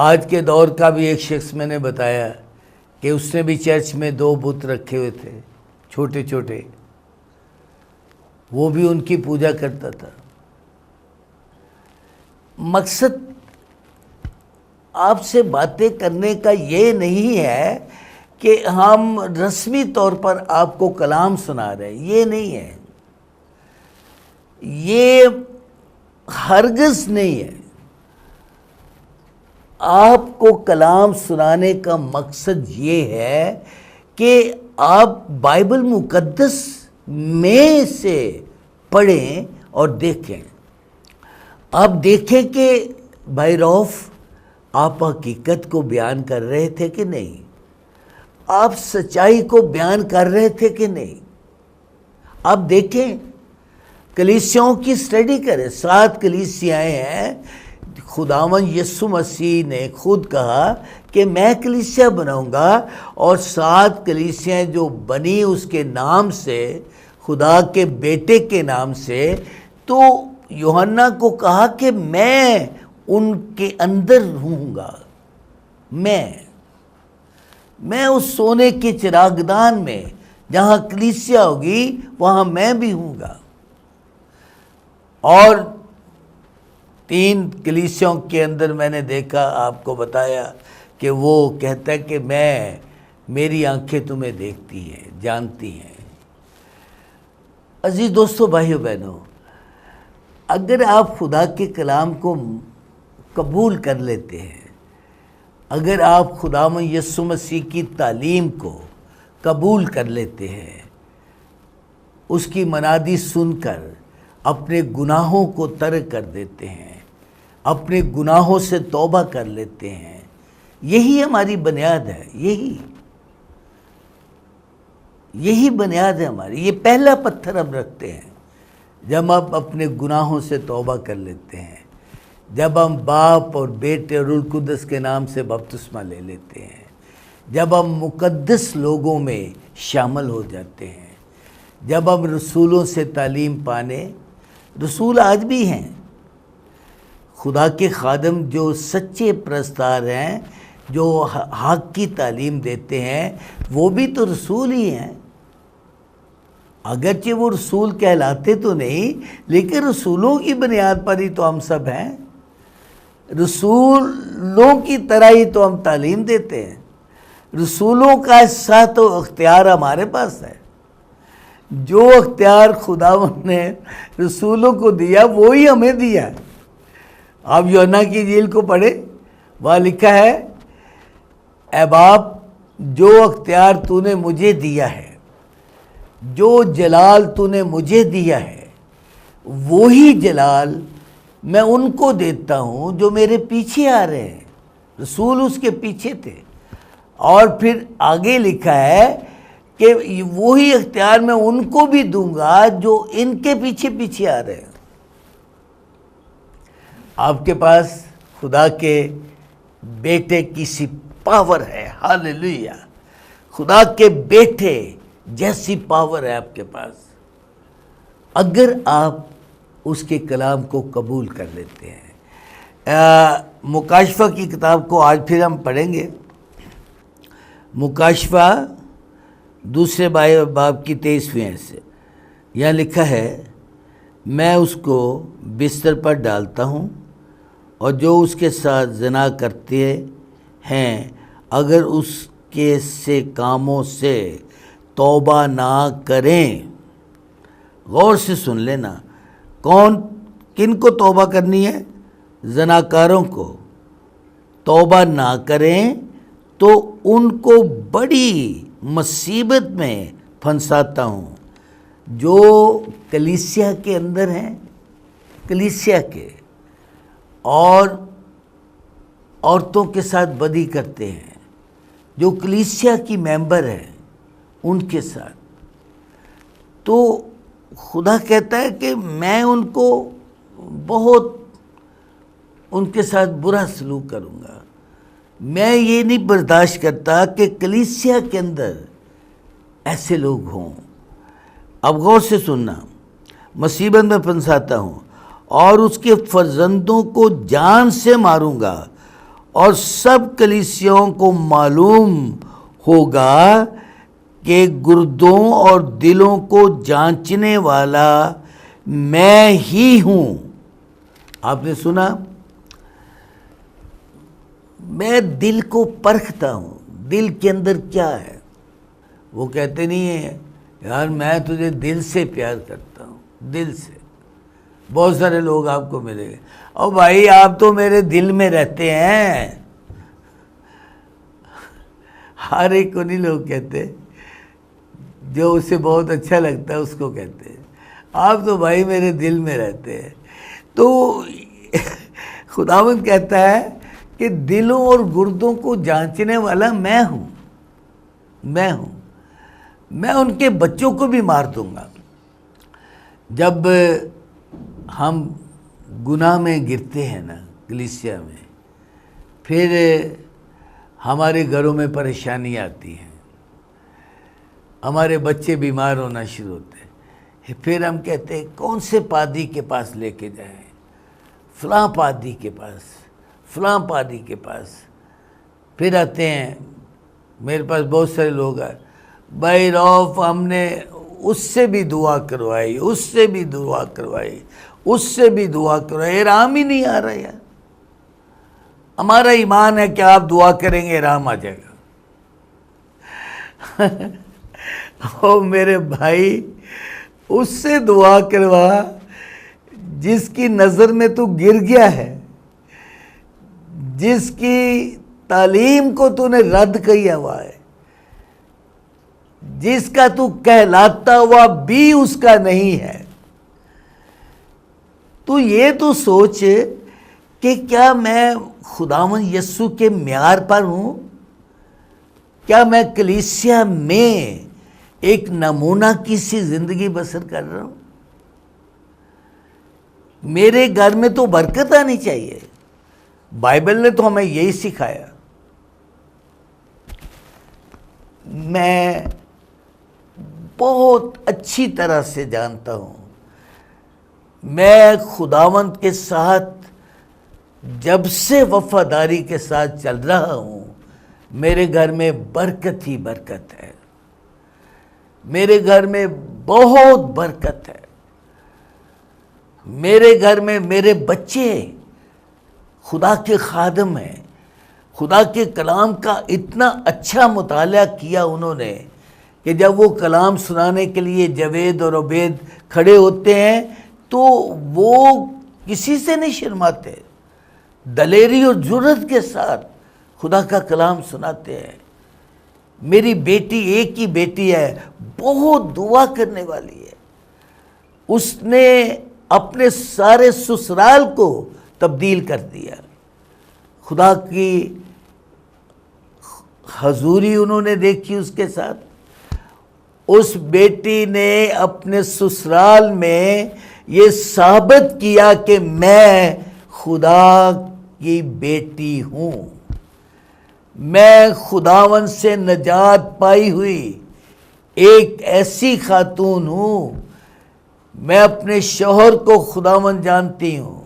آج کے دور کا بھی ایک شخص میں نے بتایا کہ اس نے بھی چرچ میں 2 بت رکھے ہوئے تھے چھوٹے چھوٹے، وہ بھی ان کی پوجا کرتا تھا۔ مقصد آپ سے باتیں کرنے کا یہ نہیں ہے کہ ہم رسمی طور پر آپ کو کلام سنا رہے ہیں، یہ نہیں ہے، یہ ہرگز نہیں ہے۔ آپ کو کلام سنانے کا مقصد یہ ہے کہ آپ بائبل مقدس میں سے پڑھیں اور دیکھیں۔ آپ دیکھیں کہ بھائی رؤف آپ حقیقت کو بیان کر رہے تھے کہ نہیں، آپ سچائی کو بیان کر رہے تھے کہ نہیں۔ آپ دیکھیں، کلیسیاؤں کی سٹڈی کریں، 7 کلیسیائیں ہیں۔ خداوند یسوع مسیح نے خود کہا کہ میں کلیسیا بناؤں گا، اور 7 کلیسیاں جو بنی اس کے نام سے، خدا کے بیٹے کے نام سے، تو یوحنا کو کہا کہ میں ان کے اندر ہوں گا، میں اس سونے کے چراغدان میں جہاں کلیسیا ہوگی وہاں میں بھی ہوں گا۔ اور 3 کلیسیوں کے اندر میں نے دیکھا، آپ کو بتایا کہ وہ کہتا ہے کہ میری آنکھیں تمہیں دیکھتی ہیں، جانتی ہیں۔ عزیز دوستو، بھائیو بہنوں، اگر آپ خدا کے کلام کو قبول کر لیتے ہیں، اگر آپ خداوند یسوع مسیح کی تعلیم کو قبول کر لیتے ہیں، اس کی منادی سن کر اپنے گناہوں کو ترک کر دیتے ہیں، اپنے گناہوں سے توبہ کر لیتے ہیں، یہی ہماری بنیاد ہے، یہی بنیاد ہے ہماری، یہ پہلا پتھر ہم رکھتے ہیں جب ہم اپنے گناہوں سے توبہ کر لیتے ہیں، جب ہم باپ اور بیٹے اور روح القدس کے نام سے بپتسمہ لے لیتے ہیں، جب ہم مقدس لوگوں میں شامل ہو جاتے ہیں، جب ہم رسولوں سے تعلیم پانے، رسول آج بھی ہیں، خدا کے خادم جو سچے پرستار ہیں، جو حق کی تعلیم دیتے ہیں، وہ بھی تو رسول ہی ہیں۔ اگرچہ وہ رسول کہلاتے تو نہیں، لیکن رسولوں کی بنیاد پر ہی تو ہم سب ہیں، رسولوں کی طرح ہی تو ہم تعلیم دیتے ہیں، رسولوں کا حصہ تو اختیار ہمارے پاس ہے۔ جو اختیار خداوند نے رسولوں کو دیا وہی ہمیں دیا۔ آپ یوحنا کی انجیل کو پڑھیں، وہاں لکھا ہے، اے باپ، جو اختیار تو نے مجھے دیا ہے، جو جلال تو نے مجھے دیا ہے، وہی جلال میں ان کو دیتا ہوں جو میرے پیچھے آ رہے ہیں۔ رسول اس کے پیچھے تھے، اور پھر آگے لکھا ہے کہ وہی اختیار میں ان کو بھی دوں گا جو ان کے پیچھے پیچھے آ رہے ہیں۔ آپ کے پاس خدا کے بیٹے کی سی پاور ہے، ہاللیلویہ، خدا کے بیٹے جیسی پاور ہے آپ کے پاس، اگر آپ اس کے کلام کو قبول کر لیتے ہیں۔ مکاشفہ کی کتاب کو آج پھر ہم پڑھیں گے، مکاشفہ 2 باب کی 23ویں سے یہاں لکھا ہے، میں اس کو بستر پر ڈالتا ہوں، اور جو اس کے ساتھ زنا کرتے ہیں اگر اس کے سے کاموں سے توبہ نہ کریں۔ غور سے سن لینا، کن کو توبہ کرنی ہے؟ زناکاروں کو۔ توبہ نہ کریں تو ان کو بڑی مصیبت میں پھنساتا ہوں۔ جو کلیسیا کے اندر ہیں، کلیسیا کے، اور عورتوں کے ساتھ بدی کرتے ہیں، جو کلیسیا کی ممبر ہیں ان کے ساتھ، تو خدا کہتا ہے کہ میں ان کو بہت ان کے ساتھ برا سلوک کروں گا۔ میں یہ نہیں برداشت کرتا کہ کلیسیا کے اندر ایسے لوگ ہوں۔ اب غور سے سننا، مصیبت میں پھنساتا ہوں، اور اس کے فرزندوں کو جان سے ماروں گا، اور سب کلیسیوں کو معلوم ہوگا کہ گردوں اور دلوں کو جانچنے والا میں ہی ہوں. آپ نے سنا؟ میں دل کو پرکھتا ہوں، دل کے اندر کیا ہے. وہ کہتے نہیں ہیں یار میں تجھے دل سے پیار کرتا ہوں، دل سے. بہت سارے لوگ آپ کو ملیں گے، او بھائی آپ تو میرے دل میں رہتے ہیں. ہر ایک کو نہیں لوگ کہتے، جو اسے بہت اچھا لگتا ہے اس کو کہتے ہیں آپ تو بھائی میرے دل میں رہتے ہیں. تو خداوند کہتا ہے کہ دلوں اور گردوں کو جانچنے والا میں ہوں، میں ہوں. میں ان کے بچوں کو بھی مار دوں گا. جب ہم گناہ میں گرتے ہیں نا کلیسیا میں، پھر ہمارے گھروں میں پریشانی آتی ہیں، ہمارے بچے بیمار ہونا شروع ہوتے ہیں. پھر ہم کہتے ہیں کون سے پادری کے پاس لے کے جائیں، فلاں پادری کے پاس، فلاں پادری کے پاس. پھر آتے ہیں، میرے پاس بہت سارے لوگ آئے، بھائی روف ہم نے اس سے بھی دعا کروائی، اس سے بھی دعا کروائی، اس سے بھی دعا کروائی، آرام ہی نہیں آ رہا یار. ہمارا ایمان ہے کہ آپ دعا کریں گے آرام آ جائے گا. او میرے بھائی اس سے دعا کروا جس کی نظر میں تو گر گیا ہے، جس کی تعلیم کو تو نے رد کیا ہوا ہے، جس کا تو کہلاتا ہوا بھی اس کا نہیں ہے. تو یہ تو سوچ کہ کیا میں خداوند یسوع کے معیار پر ہوں؟ کیا میں کلیسیا میں ایک نمونہ کی سی زندگی بسر کر رہا ہوں؟ میرے گھر میں تو برکت آنی چاہیے. بائبل نے تو ہمیں یہی سکھایا. میں بہت اچھی طرح سے جانتا ہوں، میں خداوند کے ساتھ جب سے وفاداری کے ساتھ چل رہا ہوں، میرے گھر میں برکت ہی برکت ہے. میرے گھر میں بہت برکت ہے. میرے گھر میں میرے بچے خدا کے خادم ہیں. خدا کے کلام کا اتنا اچھا مطالعہ کیا انہوں نے کہ جب وہ کلام سنانے کے لیے جاوید اور عبید کھڑے ہوتے ہیں تو وہ کسی سے نہیں شرماتے، دلیری اور جرأت کے ساتھ خدا کا کلام سناتے ہیں. میری بیٹی ایک ہی بیٹی ہے، بہت دعا کرنے والی ہے. اس نے اپنے سارے سسرال کو تبدیل کر دیا. خدا کی حضوری انہوں نے دیکھی اس کے ساتھ. اس بیٹی نے اپنے سسرال میں یہ ثابت کیا کہ میں خدا کی بیٹی ہوں، میں خداوند سے نجات پائی ہوئی ایک ایسی خاتون ہوں. میں اپنے شوہر کو خداوند جانتی ہوں،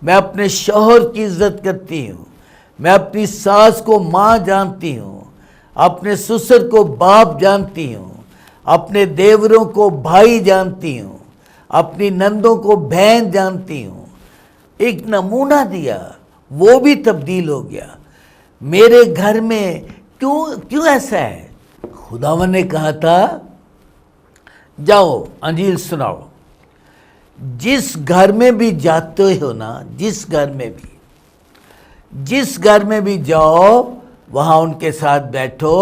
میں اپنے شوہر کی عزت کرتی ہوں، میں اپنی ساس کو ماں جانتی ہوں، اپنے سسر کو باپ جانتی ہوں، اپنے دیوروں کو بھائی جانتی ہوں، اپنی نندوں کو بہن جانتی ہوں. ایک نمونہ دیا، وہ بھی تبدیل ہو گیا. میرے گھر میں کیوں ایسا ہے؟ خداوند نے کہا تھا جاؤ انجیل سناؤ. جس گھر میں بھی جاتے ہو نا، جس گھر میں بھی جاؤ وہاں ان کے ساتھ بیٹھو،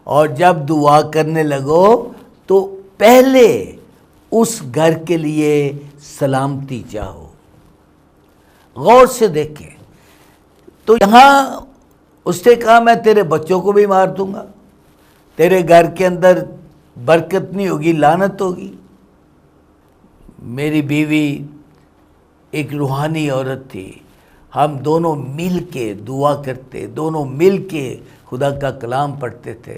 اور جب دعا کرنے لگو تو پہلے اس گھر کے لیے سلامتی چاہو. غور سے دیکھیں تو یہاں اس نے کہا میں تیرے بچوں کو بھی مار دوں گا، تیرے گھر کے اندر برکت نہیں ہوگی، لعنت ہوگی. میری بیوی ایک روحانی عورت تھی. ہم دونوں مل کے دعا کرتے، دونوں مل کے خدا کا کلام پڑھتے تھے،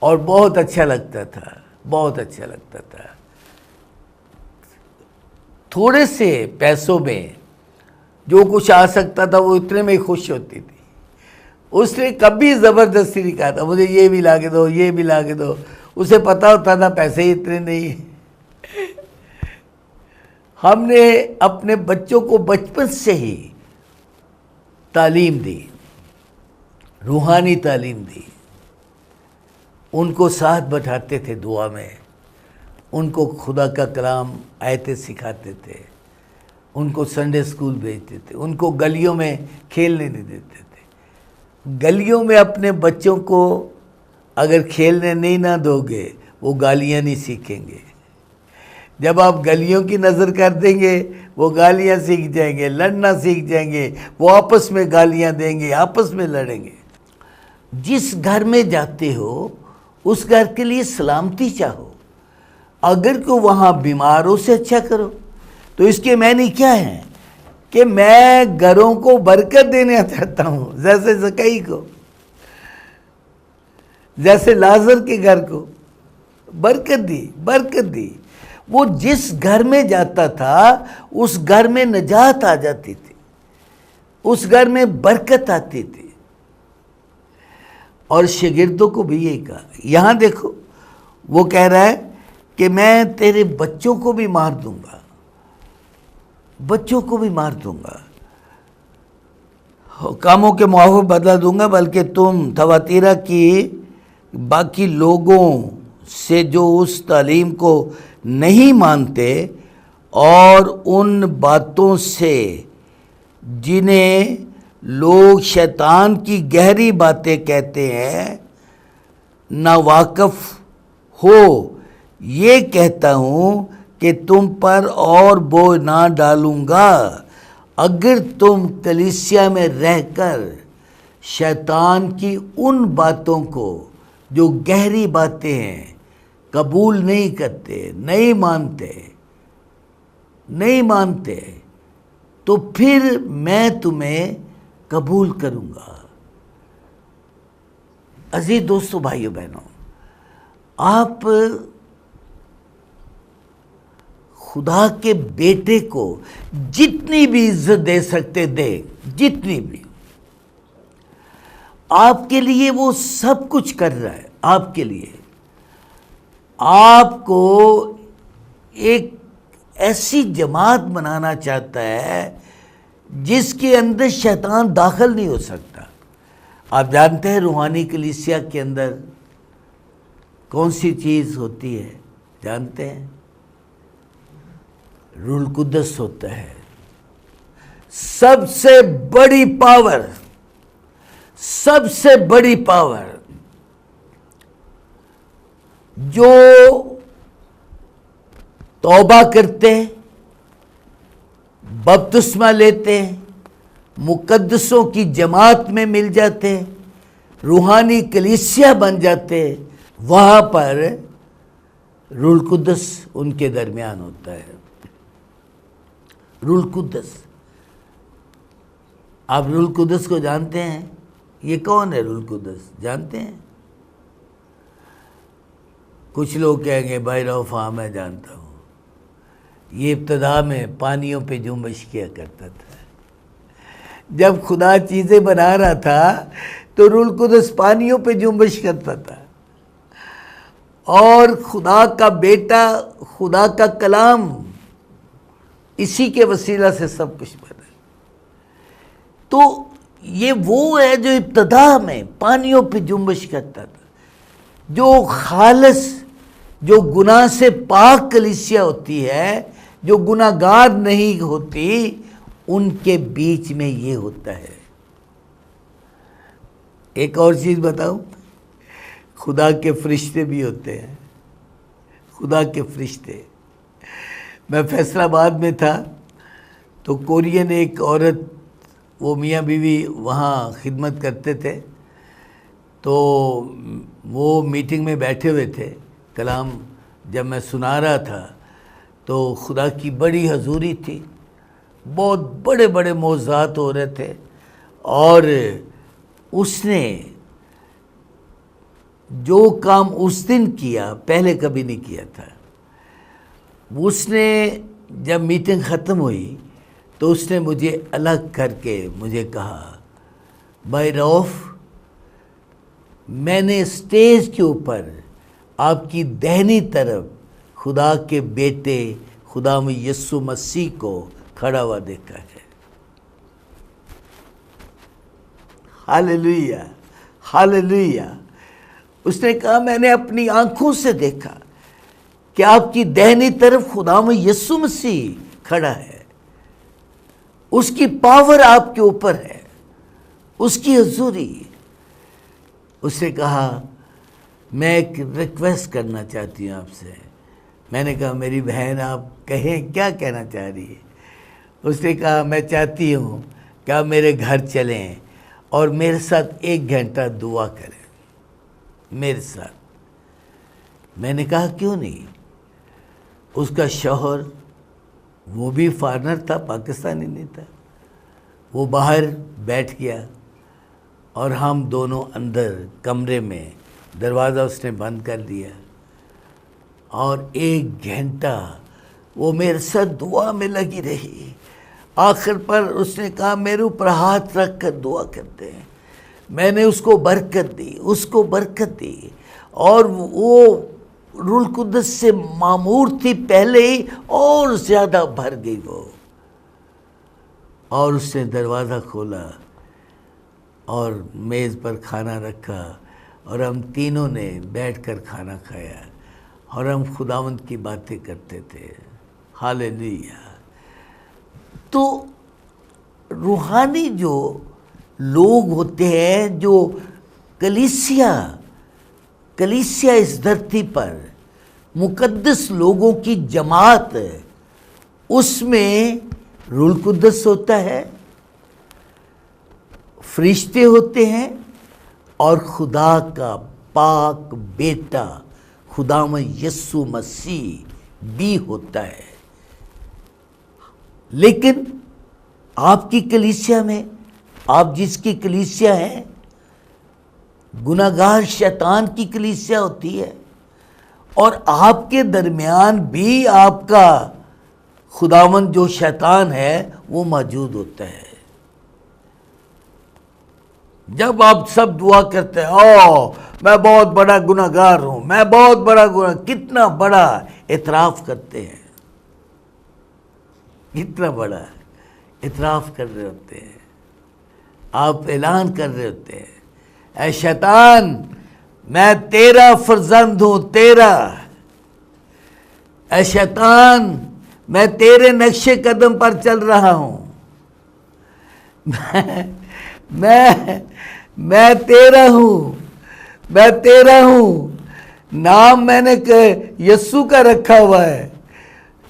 اور بہت اچھا لگتا تھا، بہت اچھا لگتا تھا. تھوڑے سے پیسوں میں جو کچھ آ سکتا تھا وہ اتنے میں خوش ہوتی تھی. اس نے کبھی زبردستی نہیں کہا تھا مجھے یہ بھی لا کے دو، یہ بھی لا کے دو، اسے پتا ہوتا تھا پیسے ہی اتنے نہیں ہیں۔ ہم نے اپنے بچوں کو بچپن سے ہی تعلیم دی، روحانی تعلیم دی، ان کو ساتھ بٹھاتے تھے دعا میں، ان کو خدا کا کلام آیتیں سکھاتے تھے، ان کو سنڈے اسکول بھیجتے تھے، ان کو گلیوں میں کھیلنے نہیں دیتے تھے۔ گلیوں میں اپنے بچوں کو اگر کھیلنے نہیں نہ دو گے وہ گالیاں نہیں سیکھیں گے۔ جب آپ گلیوں کی نظر کر دیں گے وہ گالیاں سیکھ جائیں گے، لڑنا سیکھ جائیں گے، وہ آپس میں گالیاں دیں گے، آپس میں لڑیں گے۔ جس گھر میں جاتے ہو اس گھر کے لیے سلامتی چاہو، اگر کوئی وہاں بیمار ہو سے اچھا کرو۔ تو اس کے معنی کیا ہیں کہ میں گھروں کو برکت دینا چاہتا ہوں، جیسے زکئی کو، جیسے لازر کے گھر کو برکت دی، برکت دی۔ وہ جس گھر میں جاتا تھا اس گھر میں نجات آ جاتی تھی، اس گھر میں برکت آتی تھی۔ اور شاگردوں کو بھی یہی کہا۔ یہاں دیکھو وہ کہہ رہا ہے کہ میں تیرے بچوں کو بھی مار دوں گا، بچوں کو بھی مار دوں گا، حکاموں کے معاف بدلا دوں گا، بلکہ تم تواتیرا کی باقی لوگوں سے جو اس تعلیم کو نہیں مانتے اور ان باتوں سے جنہیں لوگ شیطان کی گہری باتیں کہتے ہیں نا واقف ہو، یہ کہتا ہوں کہ تم پر اور بوجھ نہ ڈالوں گا۔ اگر تم کلیسیا میں رہ کر شیطان کی ان باتوں کو جو گہری باتیں ہیں قبول نہیں کرتے، نہیں مانتے تو پھر میں تمہیں قبول کروں گا۔ عزیز دوستو، بھائیو بہنوں، آپ خدا کے بیٹے کو جتنی بھی عزت دے سکتے دیں، جتنی بھی، آپ کے لیے وہ سب کچھ کر رہا ہے۔ آپ کے لیے آپ کو ایک ایسی جماعت بنانا چاہتا ہے جس کے اندر شیطان داخل نہیں ہو سکتا۔ آپ جانتے ہیں روحانی کلیسیا کے اندر کون سی چیز ہوتی ہے؟ جانتے ہیں؟ روح القدس ہوتا ہے، سب سے بڑی پاور، سب سے بڑی پاور جو توبہ کرتے، بپتسمہ لیتے، مقدسوں کی جماعت میں مل جاتے، روحانی کلیسیا بن جاتے، وہاں پر روح القدس ان کے درمیان ہوتا ہے۔ روح القدس، آپ روح القدس کو جانتے ہیں؟ یہ کون ہے روح القدس؟ جانتے ہیں؟ کچھ لوگ کہیں گے بھائی رؤف، ہاں میں جانتا ہوں، یہ ابتدا میں پانیوں پہ جنبش کیا کرتا تھا۔ جب خدا چیزیں بنا رہا تھا تو روح القدس پانیوں پہ جنبش کرتا تھا، اور خدا کا بیٹا، خدا کا کلام، اسی کے وسیلہ سے سب کچھ بنا۔ تو یہ وہ ہے جو ابتدا میں پانیوں پہ جنبش کرتا تھا، جو خالص، جو گناہ سے پاک کلیسیا ہوتی ہے، جو گناہ گار نہیں ہوتی، ان کے بیچ میں یہ ہوتا ہے۔ ایک اور چیز بتاؤں، خدا کے فرشتے بھی ہوتے ہیں، خدا کے فرشتے۔ میں فیصل آباد میں تھا تو کورین ایک عورت، وہ میاں بیوی وہاں خدمت کرتے تھے، تو وہ میٹنگ میں بیٹھے ہوئے تھے، کلام جب میں سنا رہا تھا تو خدا کی بڑی حضوری تھی، بہت بڑے بڑے معجزات ہو رہے تھے، اور اس نے جو کام اس دن کیا پہلے کبھی نہیں کیا تھا۔ اس نے جب میٹنگ ختم ہوئی تو اس نے مجھے الگ کر کے مجھے کہا، بھائی رؤف، میں نے اسٹیج کے اوپر آپ کی دہنی طرف خدا کے بیٹے خدا میں یسوع مسیح کو کھڑا ہوا دیکھا ہے۔ ہاللیلویا، ہاللیلویا۔ اس نے کہا میں نے اپنی آنکھوں سے دیکھا کہ آپ کی دہنی طرف خدا میں یسوع مسیح کھڑا ہے، اس کی پاور آپ کے اوپر ہے، اس کی حضوری۔ اس نے کہا میں ایک ریکویسٹ کرنا چاہتی ہوں آپ سے۔ میں نے کہا میری بہن آپ کہیں، کیا کہنا چاہ رہی ہے؟ اس نے کہا میں چاہتی ہوں کہ آپ میرے گھر چلیں اور میرے ساتھ 1 گھنٹہ دعا کریں میرے ساتھ۔ میں نے کہا کیوں نہیں؟ اس کا شوہر وہ بھی فارنر تھا، پاکستانی نہیں تھا، وہ باہر بیٹھ گیا اور ہم دونوں اندر کمرے میں، دروازہ اس نے بند کر دیا اور 1 گھنٹہ وہ میرے ساتھ دعا میں لگی رہی۔ آخر پر اس نے کہا میرے اوپر ہاتھ رکھ کر دعا کرتے ہیں۔ میں نے اس کو برکت دی، اس کو برکت دی، اور وہ روح القدس سے معمور تھی پہلے ہی، اور زیادہ بھر گئی وہ۔ اور اس نے دروازہ کھولا اور میز پر کھانا رکھا اور ہم تینوں نے بیٹھ کر کھانا کھایا اور ہم خداوند کی باتیں کرتے تھے۔ ہاللیلویا۔ تو روحانی جو لوگ ہوتے ہیں، جو کلیسیا اس دھرتی پر مقدس لوگوں کی جماعت، اس میں روح القدس ہوتا ہے، فرشتے ہوتے ہیں، اور خدا کا پاک بیٹا خداوند یسوع مسیح بھی ہوتا ہے۔ لیکن آپ کی کلیسیا میں، آپ جس کی کلیسیا ہیں، گناہگار شیطان کی کلیسیا ہوتی ہے، اور آپ کے درمیان بھی آپ کا خداوند جو شیطان ہے وہ موجود ہوتا ہے۔ جب آپ سب دعا کرتے ہیں میں بہت بڑا گناہگار ہوں، میں بہت بڑا کتنا بڑا اعتراف کرتے ہیں، کتنا بڑا اعتراف کر رہے ہوتے ہیں، آپ اعلان کر رہے ہوتے ہیں اے شیطان میں تیرا فرزند ہوں، تیرا، اے شیطان میں تیرے نقش قدم پر چل رہا ہوں، میں تیرا ہوں، میں تیرا ہوں، نام میں نے یسوع کا رکھا ہوا ہے،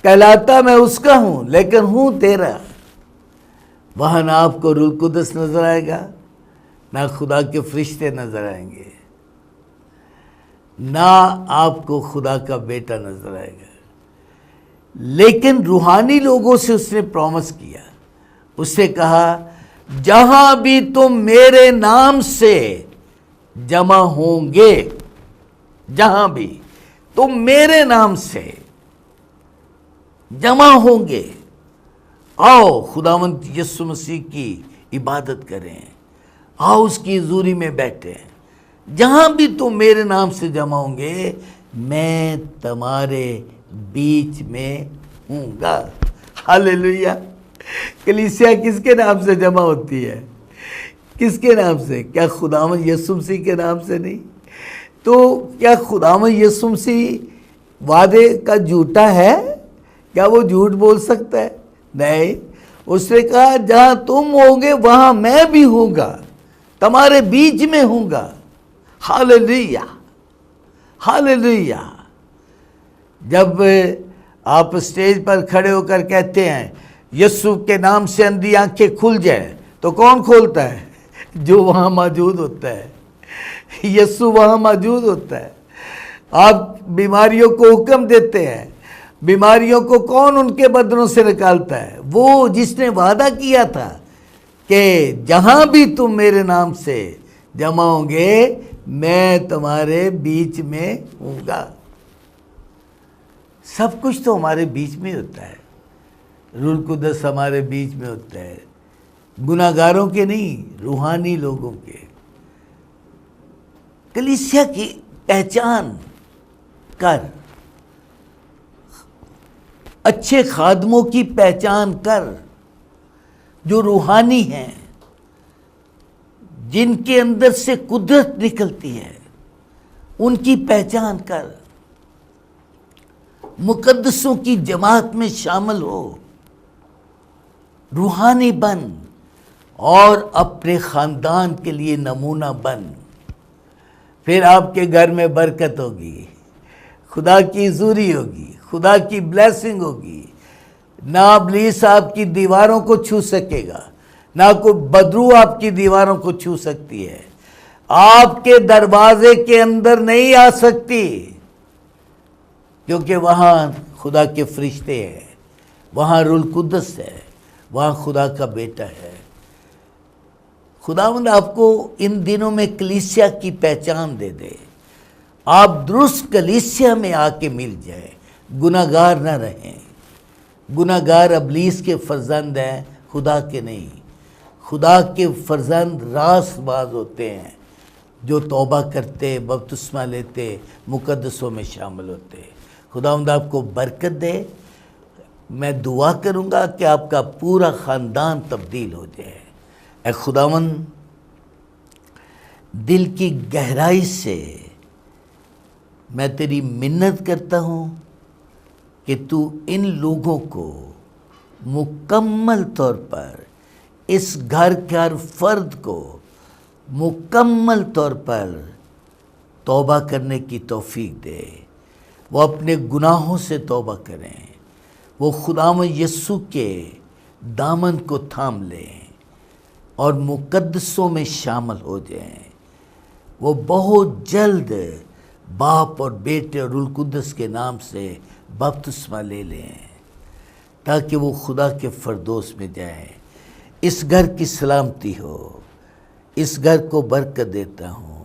کہلاتا میں اس کا ہوں لیکن ہوں تیرا۔ وہاں نہ آپ کو روح القدس نظر آئے گا، نہ خدا کے فرشتے نظر آئیں گے، نہ آپ کو خدا کا بیٹا نظر آئے گا۔ لیکن روحانی لوگوں سے اس نے پرومس کیا، اس نے کہا جہاں بھی تم میرے نام سے جمع ہوں گے، جہاں بھی تم میرے نام سے جمع ہوں گے، آؤ خداوند یسوع مسیح کی عبادت کریں، آؤ اس کی حضوری میں بیٹھیں، جہاں بھی تم میرے نام سے جمع ہوں گے میں تمہارے بیچ میں ہوں گا۔ ہاللیلویا۔ کلیسیا کس کے نام سے جمع ہوتی ہے؟ کس کے نام سے؟ کیا خداوند یسوع مسیح کے نام سے نہیں؟ تو کیا خداوند یسوع مسیح وعدے کا جھوٹا ہے؟ کیا وہ جھوٹ بول سکتا ہے؟ نہیں، اس نے کہا جہاں تم ہوں گے وہاں میں بھی ہوں گا، تمہارے بیچ میں ہوں گا۔ ہاللیلویا، ہاللیلویا۔ جب آپ اسٹیج پر کھڑے ہو کر کہتے ہیں یسوع کے نام سے اندھی آنکھیں کھل جائیں، تو کون کھولتا ہے؟ جو وہاں موجود ہوتا ہے، یسوع وہاں موجود ہوتا ہے۔ آپ بیماریوں کو حکم دیتے ہیں، بیماریوں کو کون ان کے بدنوں سے نکالتا ہے؟ وہ جس نے وعدہ کیا تھا کہ جہاں بھی تم میرے نام سے جمع ہوں گے میں تمہارے بیچ میں ہوں گا۔ سب کچھ تو ہمارے بیچ میں ہوتا ہے، روح القدس ہمارے بیچ میں ہوتا ہے، گناہگاروں کے نہیں، روحانی لوگوں کے۔ کلیسیا کی پہچان کر، اچھے خادموں کی پہچان کر جو روحانی ہیں، جن کے اندر سے قدرت نکلتی ہے، ان کی پہچان کر، مقدسوں کی جماعت میں شامل ہو، روحانی بن اور اپنے خاندان کے لیے نمونہ بن. پھر آپ کے گھر میں برکت ہوگی، خدا کی حضوری ہوگی، خدا کی بلیسنگ ہوگی. نہ ابلیس آپ کی دیواروں کو چھو سکے گا، نہ کوئی بدرو آپ کی دیواروں کو چھو سکتی ہے، آپ کے دروازے کے اندر نہیں آ سکتی، کیونکہ وہاں خدا کے فرشتے ہیں، وہاں روح القدس ہے، وہاں خدا کا بیٹا ہے. خداوند آپ کو ان دنوں میں کلیسیا کی پہچان دے دے، آپ درست کلیسیا میں آ کے مل جائیں، گناہ گار نہ رہیں. گناہ گار ابلیس کے فرزند ہیں، خدا کے نہیں. خدا کے فرزند راست باز ہوتے ہیں، جو توبہ کرتے، بپتسمہ لیتے، مقدسوں میں شامل ہوتے. خداوند آپ کو برکت دے. میں دعا کروں گا کہ آپ کا پورا خاندان تبدیل ہو جائے. اے خداوند، دل کی گہرائی سے میں تیری منت کرتا ہوں کہ تو ان لوگوں کو مکمل طور پر، اس گھر کے ہر فرد کو مکمل طور پر توبہ کرنے کی توفیق دے. وہ اپنے گناہوں سے توبہ کریں، وہ خداوند یسوع کے دامن کو تھام لیں اور مقدسوں میں شامل ہو جائیں. وہ بہت جلد باپ اور بیٹے اور روح القدس کے نام سے بپتسمہ لے لیں، تاکہ وہ خدا کے فردوس میں جائیں. اس گھر کی سلامتی ہو، اس گھر کو برکت دیتا ہوں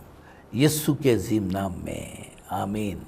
یسوع کے عظیم نام میں، آمین.